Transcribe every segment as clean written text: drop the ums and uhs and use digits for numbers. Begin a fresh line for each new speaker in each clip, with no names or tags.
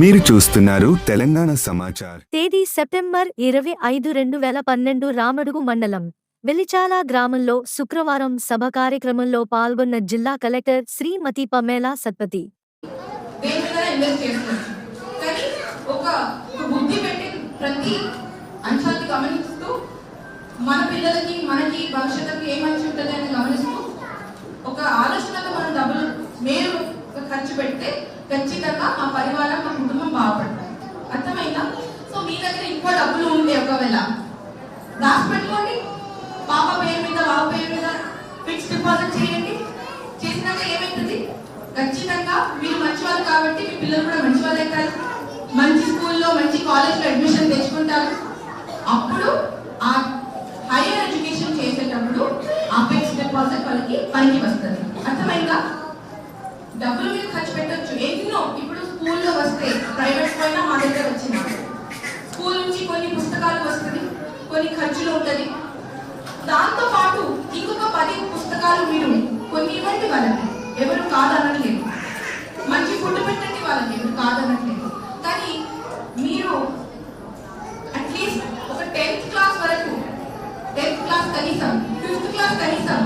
మీరు చూస్తున్నారు తెలంగాణ సమాచార్.
తేదీ సెప్టెంబర్ 25, 2012 రామడుగు మండలం వెలిచాల గ్రామంలో శుక్రవారం సభ కార్యక్రమంలో పాల్గొన్న జిల్లా కలెక్టర్ శ్రీమతి పమేలా సత్పతి.
మన పిల్లలకి మనకి భవిష్యత్తుకి ఏ మంచి ఉంటుంది అని గమనిస్తూ ఒక ఆలోచనతో మనం డబ్బులు మీరు ఖర్చు పెడితే ఖచ్చితంగా మా పరివారం మా కుటుంబం బాగుపడతారు. అర్థమైందా? సో మీ దగ్గర ఇంకో డబ్బులు ఉండే ఒకవేళ దాచిపెట్టుకోండి, పాప పేరు మీద బాబు పేరు మీద ఫిక్స్డ్ డిపాజిట్ చేయండి. చేసినాక ఏమవుతుంది? ఖచ్చితంగా మీరు మంచివాళ్ళు కాబట్టి మీ పిల్లలు కూడా మంచి వాళ్ళు అవుతారు, మంచి స్కూల్లో మంచి కాలేజ్లో అడ్మిషన్ తెచ్చుకుంటారు. అప్పుడు ఆ హైయర్ ఎడ్యుకేషన్ చేసేటప్పుడు ఆ ఫిక్స్డ్ డిపాజిట్ వాళ్ళకి పనికి వస్తుంది. అర్థమైందా? డబ్బులు మీరు ఖర్చు పెట్టచ్చు ఎన్నో. ఇప్పుడు స్కూల్లో వస్తే ప్రైవేట్ పోయినా మా దగ్గర వచ్చిన స్కూల్ నుంచి కొన్ని పుస్తకాలు వస్తుంది, కొన్ని ఖర్చులు ఉంటుంది. దాంతో పాటు ఇంకొక 10 పుస్తకాలు మీరు కొన్ని ఇవ్వండి వాళ్ళకి, ఎవరు కాదనట్లేదు. మంచి ఫుడ్ పెట్టండి వాళ్ళకి, ఎవరు కాదనట్లేదు. కానీ మీరు అట్లీస్ట్ ఒక 10th క్లాస్ వరకు, 10th క్లాస్ కనీసం, 5th క్లాస్ కనీసం,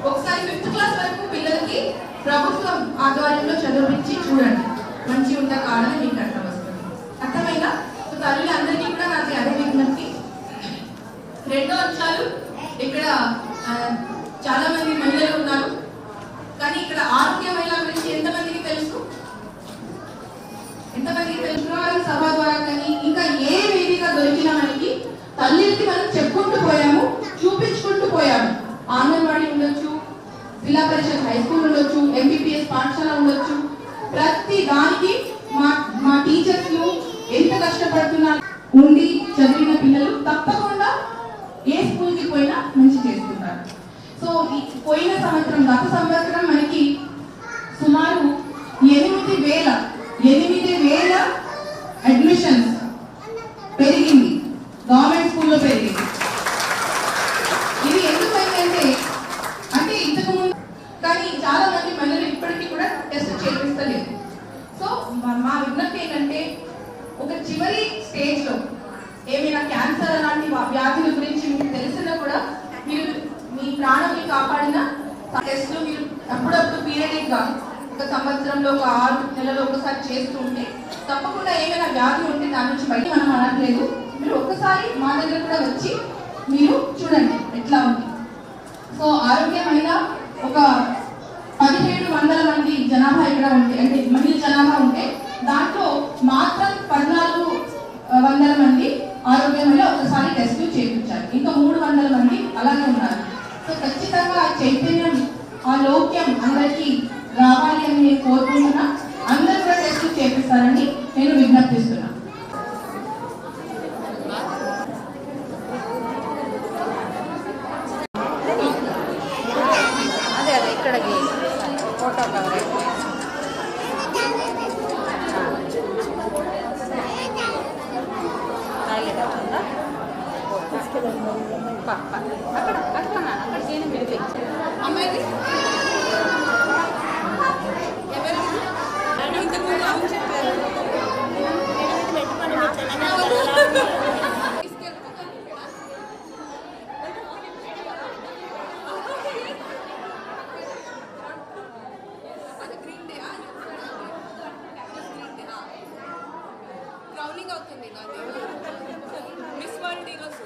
ఒకసారి 5th క్లాస్ వరకు పిల్లలకి ప్రభుత్వం ఆధ్వర్యంలో చదివించి చూడండి. మంచి ఉందా కాదని మీకు అర్థం వస్తుంది. అర్థమైనా? తల్లులందరికీ కూడా నాకు అదే విజ్ఞప్తి. రెండో అంశాలు, ఇక్కడ చాలా మంది మహిళలు ఉన్నారు, కానీ ఇక్కడ ఆరోగ్య మహిళల గురించి ఎంతమందికి తెలుసు? ఎంతమందికి తెలుసు? సభ ద్వారా కానీ ఇంకా ఏ వేదిక దొరికినా మనకి తల్లికి మనం చెప్పుకుంటూ పోయాము, చూపించుకుంటూ పోయాము. ఆంగన్వాడీ ఉండొచ్చు, జిల్లా పరిషత్ హై స్కూల్ ఉండొచ్చు, ఎంబీబీఎస్ పాఠశాల ఉండొచ్చు. ప్రతి దానికి మా టీచర్స్ ఎంత కష్టపడుతున్నారు ఉండి చదివిన పిల్లలు తప్పకుండా ఏ స్కూల్ కి పోయినా మంచి చేస్తున్నారు. సో పోయిన సంవత్సరం, గత సంవత్సరం మనకి సుమారు 8,000 అడ్మిషన్స్ పెరిగింది, గవర్నమెంట్ స్కూల్లో పెరిగింది. ఇది ఎందుకు అయిందంటే ఇంతకు ముందు కానీ చాలా మంది మహిళలు ఇప్పటికీ కూడా టెస్ట్ చేపిస్తలేదు. సో మా విజ్ఞప్తి ఏంటంటే, ఒక చివరి స్టేజ్ లో ఏమైనా క్యాన్సర్ అలాంటి వ్యాధుల గురించి మీకు తెలిసినా కూడా మీరు మీ ప్రాణాన్ని కాపాడిన టెస్ట్లు మీరు అప్పుడప్పుడు పీరియడిక్ గా ఒక సంవత్సరంలో ఒక 6 నెలలు ఒకసారి చేస్తూ ఉంటే తప్పకుండా ఏమైనా వ్యాధి ఉంటే దాని నుంచి బయట మనం అనట్లేదు. మీరు ఒక్కసారి మా దగ్గర కూడా వచ్చి మీరు చూడండి ఎట్లా ఉంది. సో ఆరోగ్యమైన ఒక 1700 మంది జనాభా ఇక్కడ ఉంటే, అంటే మహిళల జనాభా ఉంటే దాంట్లో మాత్రం 1400 మంది ఆరోగ్యమైన ఒకసారి టెస్ట్ చేయించారు. ఇంకా 300 మంది అలాగే ఉన్నారు. సో ఖచ్చితంగా ఆ చైతన్యం, ఆ లోక్యం అందరికీ రావాలి అని నేను కోరుకుంటున్నా. అందరూ కూడా టెస్ట్ చేపిస్తారని నేను విజ్ఞప్తిస్తున్నా. అమ్మాయి గ్రౌండింగ్ అవుతుంది నాది మిస్ వరల్డ్ ఈరోజు.